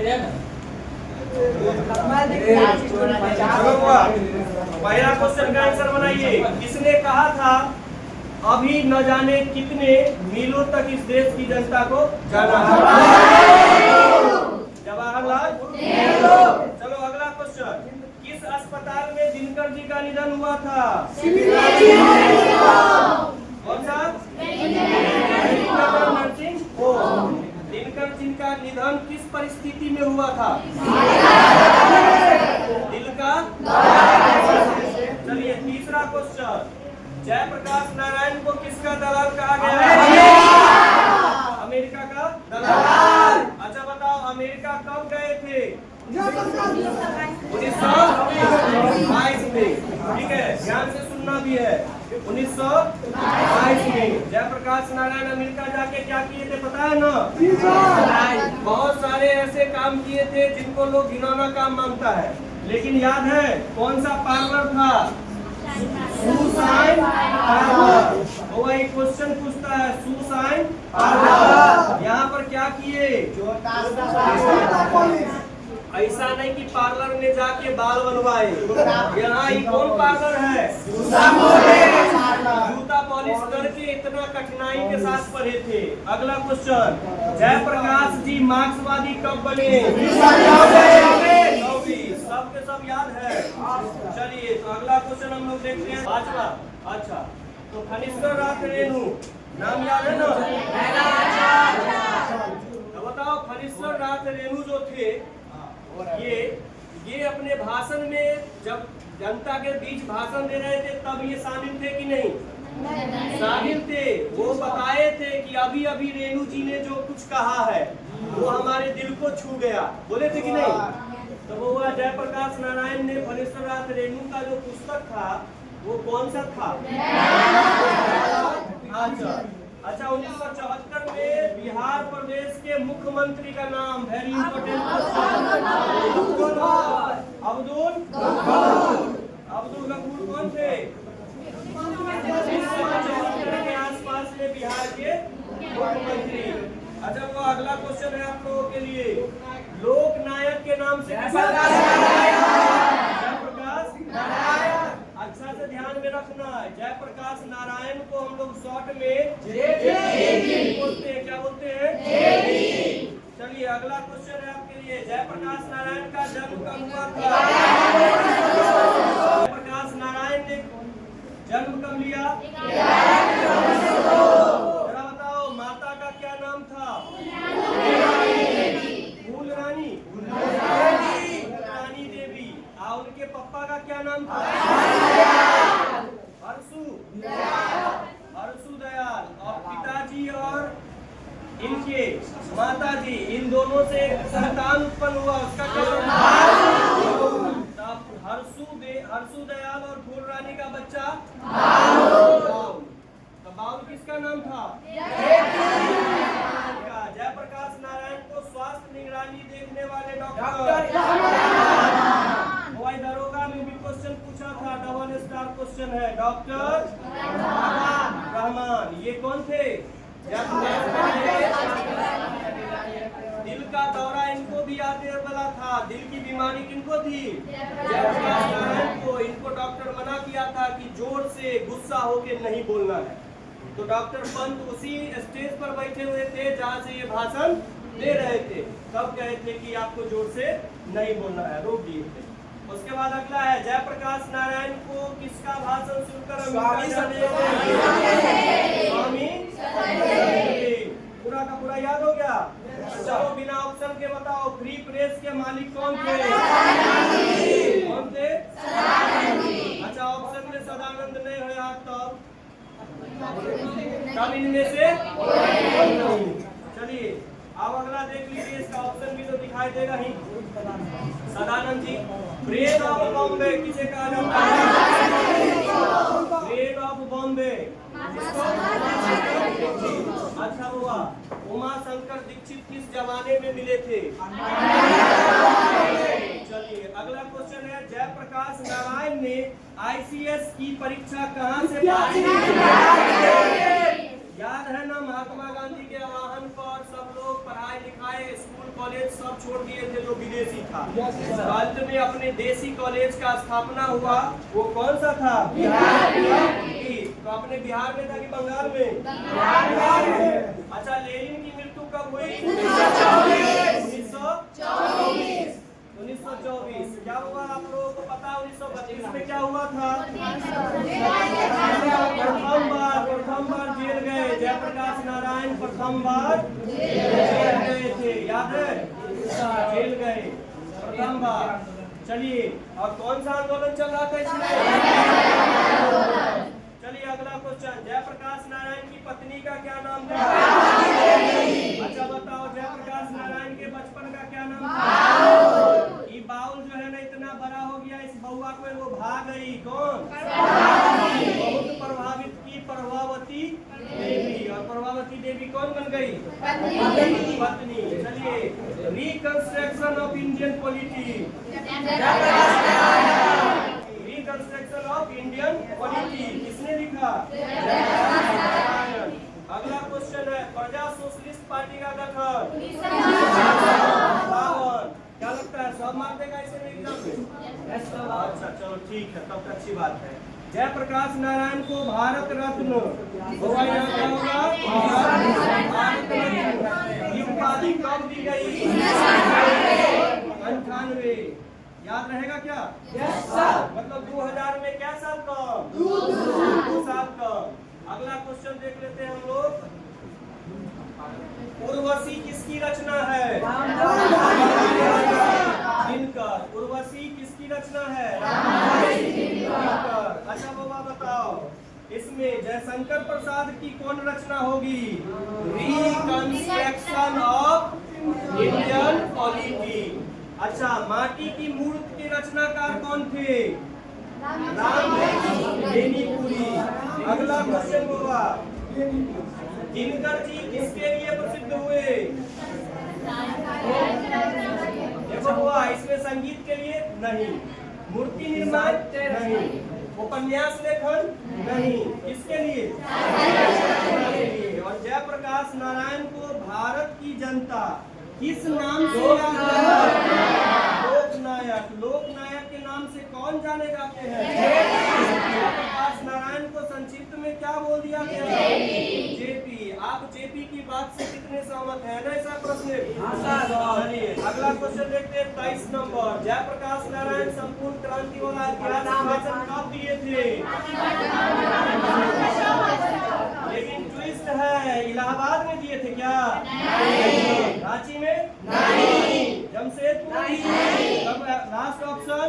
पहला क्वेश्चन का आंसर बनाइए। किसने कहा था अभी न जाने कितने मीलों तक इस देश की जनता को जाना है? जवाहरलाल नेहरू। चलो अगला क्वेश्चन, किस अस्पताल में दिनकर जी का निधन हुआ था? कौन सा? Nursing home. दिनकर जी का निधन किस परिस्थिति में हुआ था? दिल का। चलिए तीसरा क्वेश्चन, जयप्रकाश नारायण को किसका दलाल कहा गया है? अमेरिका का दलाल। अच्छा बताओ, अमेरिका कब गए थे? 1922 में। ठीक है, ध्यान से सुनना भी है। 1922 में जयप्रकाश नारायण अमेरिका जाके क्या किए थे पता है ना? बहुत सारे ऐसे काम किए थे जिनको लोग घिनौना काम मानता है, लेकिन याद है कौन सा पार्लर था? सुसाइन पार्लर। वो एक क्वेश्चन पूछता है, सुसाइन पार्लर यहाँ पर क्या किए? ऐसा नहीं कि पार्लर में जाके बाल बनवाए। यहाँ ये कौन पार्लर है? जूता पॉलिश करके इतना कठिनाई के साथ पढ़े थे। अगला क्वेश्चन, जयप्रकाश जी मार्क्सवादी कब बने? सबके सब याद है। चलिए तो अगला क्वेश्चन हम लोग देखते हैं, पांचवा। अच्छा तो फणीश्वर नाथ रेणु नाम याद है ना? तो बताओ, फणीश्वर नाथ रेणु जो थे ये अपने भाषण में जब जनता के बीच भाषण दे रहे थे तब ये शामिल थे कि नहीं? शामिल थे। वो बताए थे कि अभी अभी रेणु जी ने जो कुछ कहा है वो हमारे दिल को छू गया, बोले थे कि नहीं? तो वो हुआ जयप्रकाश नारायण ने फणीश्वर नाथ रेणु का जो पुस्तक था वो कौन सा था? अच्छा 1974 में बिहार प्रदेश के मुख्यमंत्री का नाम, very important question, Abdul Ghafoor कौन थे? 1974 के आसपास में बिहार के मुख्यमंत्री। अच्छा वो अगला क्वेश्चन है आप लोगों के लिए, लोकनायक के नाम से जयप्रकाश नारायण। अच्छा से ध्यान में रखना है, जयप्रकाश नारायण को हम लोग शॉर्ट में बोलते हैं। क्या बोलते हैं? चलिए अगला क्वेश्चन है आपके लिए, जयप्रकाश नारायण का जन्म कब हुआ था? जयप्रकाश नारायण ने जन्म कब लिया? जरा बताओ, माता का क्या नाम था? फूलरानी देवी। और उनके पापा का क्या नाम था? हर्षु दयाल। और पिताजी और इनके माताजी, इन दोनों से संतान उत्पन्न हुआ, उसका क्या नाम था? हर्षु दयाल और फूलरानी का बच्चा बाउल। तो बाउल किसका नाम था? जयप्रकाश नारायण को स्वास्थ्य निगरानी देखने वाले डॉक्टर। हवाई दरोगा में भी क्वेश्चन पूछा था, डबल स्टार क्वेश्चन है, डॉक्टर रहमान। ये कौन थे? दिल का दौरा इनको भी आने वाला था। दिल की बीमारी किनको थी? जयप्रकाश नारायण को। इनको डॉक्टर मना किया था कि जोर से गुस्सा होके नहीं बोलना है। तो डॉक्टर पंत उसी स्टेज पर बैठे हुए थे जहाँ से ये भाषण दे रहे थे, तब कहे थे कि आपको जोर से नहीं बोलना है, रोक दिए थे। उसके बाद अगला है, जयप्रकाश नारायण को किसका भाषण सुनकर स्वामी पूरा का पूरा याद हो गया? चलो बिना ऑप्शन के बताओ, फ्री प्रेस के मालिक कौन थे? कौन थे? अच्छा ऑप्शन में सदानंद नहीं हो याद, तब इनमें से चलिए अब अगला देख लीजिए, इसका ऑप्शन भी तो दिखाई देगा ही। सदानंद जी। ब्रेन ऑफ बॉम्बे किसे कहा जाता है? Brain of Bombay. अच्छा हुआ, उमा शंकर दीक्षित किस जमाने में मिले थे? चलिए अगला क्वेश्चन है, जयप्रकाश नारायण ने ICS की परीक्षा कहाँ से पास की? याद है ना, महात्मा गांधी के आह्वान पर सब लोग पढ़ाई लिखाई स्कूल कॉलेज सब छोड़ दिए थे जो विदेशी था। अंत में अपने देसी कॉलेज का स्थापना हुआ। वो कौन सा था? तो अपने बिहार में था कि बंगाल में? अच्छा, लेनिन की मृत्यु कब हुई? 1924। क्या हुआ आप लोगों को पता? 1932 में क्या हुआ था? प्रथम बार जेल गए। जयप्रकाश नारायण प्रथम बार जेल गए थे, याद है? जेल गए प्रथम बार। चलिए, और कौन सा आंदोलन चल रहा था इसमें? चलिए अगला क्वेश्चन, जयप्रकाश नारायण की पत्नी का क्या नाम था? अच्छा बताओ, जयप्रकाश नारायण के बचपन का क्या नाम था? ये बाउल जो है ना इतना बड़ा हो गया, इस बउआ को वो भाग गई। कौन? बहुत प्रभावित की प्रभावती देवी। और प्रभावती देवी कौन बन गई? पत्नी। चलिए, reconstruction of Indian polity. Reconstruction of Indian polity किसने लिखा? अगला क्वेश्चन है, प्रजा सोशलिस्ट पार्टी का गठन। क्या लगता है सब मार देगा इसे एग्जाम में? अच्छा चलो ठीक है, तब तो अच्छी बात है। जयप्रकाश नारायण को भारत रत्न होगा, क्या होगा? भारत रत्न। ये उपाधि कब दी गई? 98। याद रहेगा क्या? मतलब 2000 में क्या साल का? 2 साल का। अगला क्वेश्चन देख लेते हैं हम लोग। उर्वशी किसकी रचना है? दिनकर। उर्वशी किसकी रचना है? दिनकर। अच्छा बाबा बताओ, इसमें जयशंकर प्रसाद की कौन रचना होगी? Reconstruction of Indian polity. अच्छा, माटी की मूर्ति के रचनाकार कौन थे? बेनीपुरी। अगला क्वेश्चन होगा, दिनकर जी किसके लिए प्रसिद्ध हुए? देखो हुआ, इसमें संगीत के लिए नहीं, मूर्ति निर्माण नहीं, उपन्यास लेखन नहीं, किसके लिए? और जयप्रकाश नारायण को भारत की जनता किस नाम से याद है? लोकनायक। लोकनायक के नाम से कौन जाने जाते हैं? जयप्रकाश नारायण को संक्षिप्त में क्या बोल दिया गया? जेपी। आप जेपी की बात से कितने सहमत हैं? ना ऐसा प्रश्न। चलिए अगला क्वेश्चन देखते हैं, 23 नंबर। जयप्रकाश नारायण संपूर्ण क्रांति वाला ऐतिहासिक भाषण कब दिए थे? लेकिन ट्विस्ट है, इलाहाबाद में दिए थे क्या? रांची में? जमशेदपुर? लास्ट ऑप्शन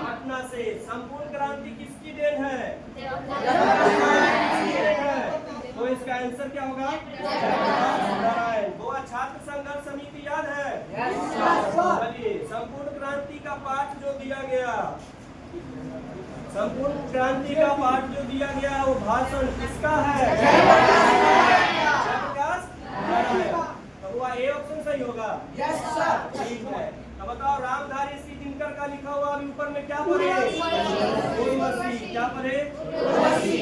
पटना से। संपूर्ण क्रांति किसकी देन है? तो इसका आंसर क्या होगा? नारायण। गोवा छात्र संघर्ष समिति याद है? चलिए, संपूर्ण क्रांति का पाठ जो दिया गया, संपूर्ण क्रांति का पाठ जो दिया गया वो भाषण किसका है? जयप्रकाश नारायण। तो हुआ ए ऑप्शन सही होगा? Yes sir. ठीक है, अब बताओ, रामधारी सिंह दिनकर का लिखा हुआ अभी ऊपर में क्या पढ़े? उर्वशी। क्या पढ़े? उर्वशी।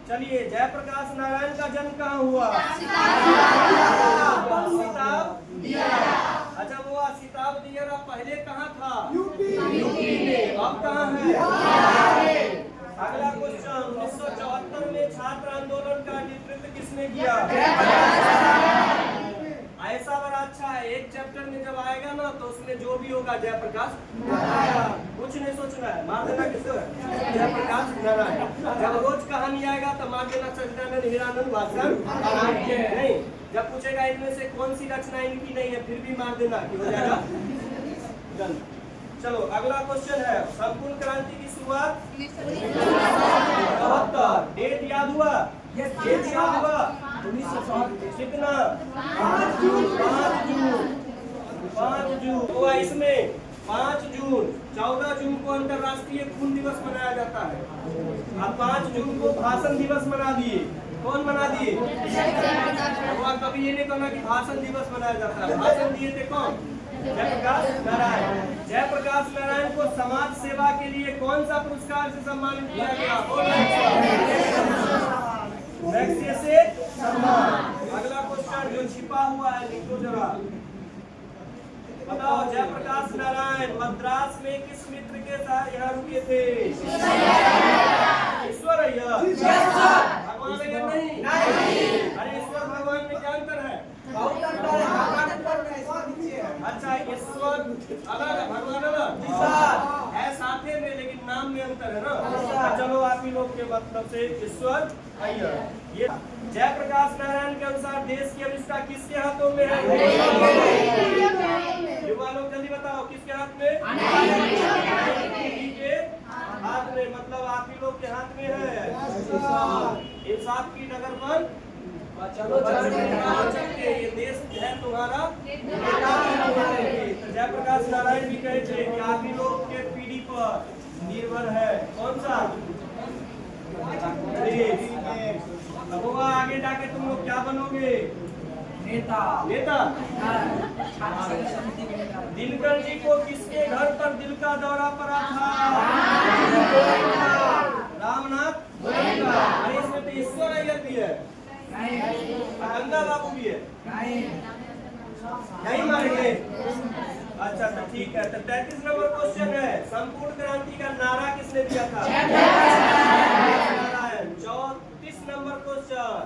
चलिए, जयप्रकाश नारायण का जन्म कहाँ हुआ? सिताब दियारा। अच्छा वो सिताब दियारा पहले कहाँ था? यूपी में। अब कहाँ है? अगला क्वेश्चन, 1974 में छात्र आंदोलन का नेतृत्व किसने किया? ऐसा बड़ा अच्छा है, एक चैप्टर में जब आएगा ना तो उसमें जो भी होगा जयप्रकाश नारायण, कुछ नहीं सोचना है, मार देना किसको? जयप्रकाश नारायण। जब रोज कहानी आएगा तो मार देना सच्चिदानंद हीरानंद भाषण नहीं। जब पूछेगा इनमें से कौन सी रचना इनकी नहीं है, फिर भी मार देना कि हो जाएगा गलत। चलो अगला क्वेश्चन है, संपूर्ण क्रांति की शुरुआत 1972। डेट याद हुआ? डेट याद हुआ? 1907। कितना? 5 जून। 5 जून हुआ। इसमें 5 जून 14 जून को अंतर्राष्ट्रीय खून दिवस मनाया जाता है। अब 5 जून को भाषण दिवस मना दिए। कौन मना दिए? कभी ये नहीं कहना कि भाषण दिवस मनाया जाता है। भाषण दिए थे कौन? जयप्रकाश नारायण। जयप्रकाश नारायण को समाज सेवा के लिए कौन सा पुरस्कार से सम्मानित किया गया? मैग्सेसे सम्मान। अगला क्वेश्चन जो छिपा हुआ है लिखो जरा। बताओ जयप्रकाश नारायण मद्रास में किस मित्र के साथ यहाँ रुके थे? ईश्वर अय्यर। भगवान अय्यर नहीं? अरे ईश्वर भगवान में क्या अंतर है? अच्छा ईश्वर अलग है, भगवान अलग है, साथे में लेकिन नाम में अंतर है ना। चलो आप ही लोग के मतलब से ईश्वर अय्यर। ये जयप्रकाश नारायण के अनुसार देश की अविष्कार किसके हाथों में है? युवा लोग जल्दी बताओ किसके हाथ में? के हाथ में, मतलब आप ही लोग के हाथ में है। इंसाफ की डगर पर चलो चलते, ये देश है तुम्हारा। तो जयप्रकाश नारायण भी कहे थे कि आप ही लोग के पीढ़ी पर निर्भर है कौन सा देश। अब वो आगे जाके तुम लोग क्या बनोगे? नेता। नेता। दिनकर जी को किसके घर पर दिल का दौरा पड़ा था? रामनाथ गोयनका। अरे इसमें तो ईश्वर अय्यर भी है, गंगा बाबू भी है, नहीं मानेंगे? अच्छा तो ठीक है। तो 33 नंबर क्वेश्चन है, संपूर्ण क्रांति का नारा किसने दिया था? नारायण। 34 नंबर क्वेश्चन,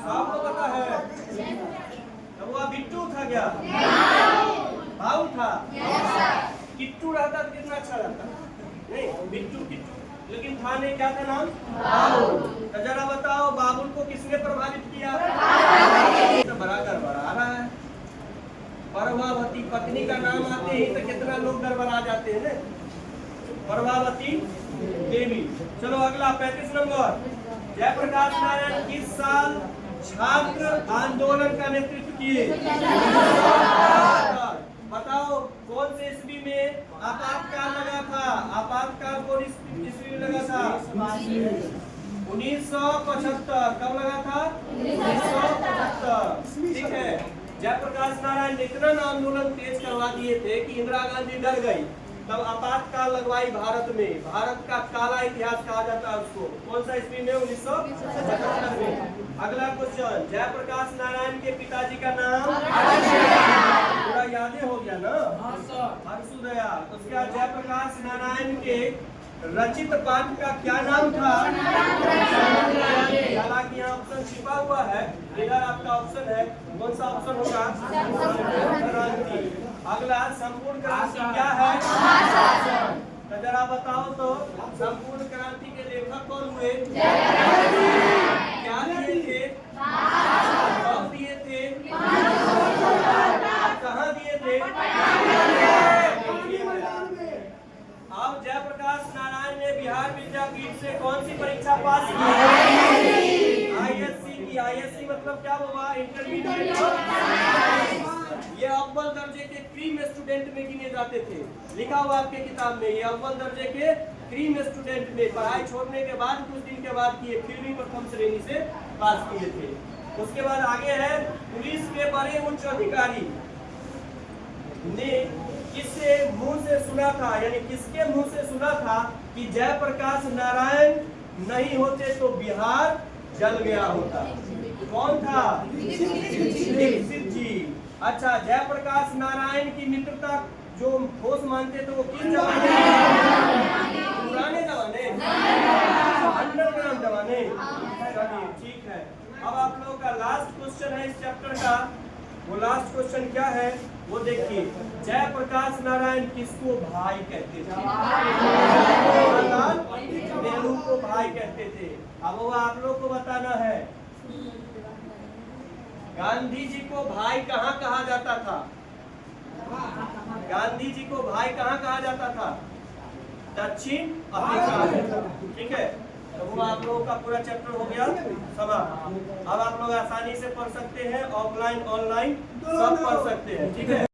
सबको पता है? तो वो बिट्टू था क्या? भाऊ था? किट्टू रहता तो कितना अच्छा रहता? नहीं, बिट्टू किट्टू, लेकिन था नहीं, क्या था नाम? बाबुल। तो जरा बताओ बाबुल को किसने प्रभावित किया? तो बड़ा गड़बड़ा रहा है। प्रभावती पत्नी का नाम आते ही तो कितना लोग गड़बड़ा जाते हैं ना। प्रभावती देवी। चलो अगला 35 नंबर, जयप्रकाश नारायण किस साल छात्र आंदोलन का नेतृत्व किए? बताओ कौन से ईस्वी में आपातकाल लगा था? आपातकाल कौन ईस्वी में लगा था? 1975। कब लगा था? 1975। ठीक है। जयप्रकाश नारायण ने इतना आंदोलन तेज करवा दिए थे कि इंदिरा गांधी डर गई, तब आपातकाल लगवाई भारत में। भारत का काला इतिहास कहा जाता है उसको। कौन सा ईस्वी में? 1975 में। अगला क्वेश्चन, जयप्रकाश नारायण के पिताजी का नाम? पूरा याद हो गया ना? हर्षुदयाल। उसके बाद जयप्रकाश नारायण के रचित पाठ का क्या नाम था? हालांकि यहाँ ऑप्शन छिपा हुआ है, इधर आपका ऑप्शन है, कौन सा ऑप्शन होगा? क्रांति। अगला संपूर्ण क्रांति क्या है? तो जरा बताओ तो संपूर्ण क्रांति के लेखक कौन हुए? क्या दिए थे? कब दिए थे? कहाँ दिए थे? अब जयप्रकाश नारायण ने बिहार विद्यापीठ से कौन सी परीक्षा पास की? आईएससी की। आईएससी मतलब क्या हुआ? इंटरमीडिएट। ये अव्वल दर्जे के क्रीम स्टूडेंट में गिने जाते थे, लिखा हुआ आपके किताब में। ये अव्वल दर्जे के क्रीम स्टूडेंट में पढ़ाई छोड़ने के बाद कुछ दिन के बाद किए, फिर भी प्रथम श्रेणी से पास किए थे। उसके बाद आगे है, पुलिस के बड़े उच्च अधिकारी ने किससे मुंह से सुना था, यानी किसके मुंह से सुना था कि जयप्रकाश नारायण नहीं होते तो बिहार जल गया होता? कौन था? दीक्षित जी। अच्छा, जयप्रकाश नारायण की मित्रता जो ठोस मानते थे वो किस जमाने? पुराने जमाने, अंडरग्राउंड जमाने। चलिए ठीक है। अब आप लोगों का लास्ट क्वेश्चन है इस चैप्टर का। वो लास्ट क्वेश्चन क्या है वो देखिए, जयप्रकाश नारायण किसको भाई कहते थे? जवाहरलाल नेहरू को भाई कहते थे। अब वो आप लोग को बताना है, गांधी जी को भाई कहाँ कहा जाता था? गांधी जी को भाई कहाँ कहा जाता था? दक्षिण अफ्रीका में। ठीक है, तो वो आप लोगों का पूरा चैप्टर हो गया समाप्त। अब आप लोग आसानी से पढ़ सकते हैं, ऑफलाइन ऑनलाइन सब पढ़ सकते हैं। ठीक है।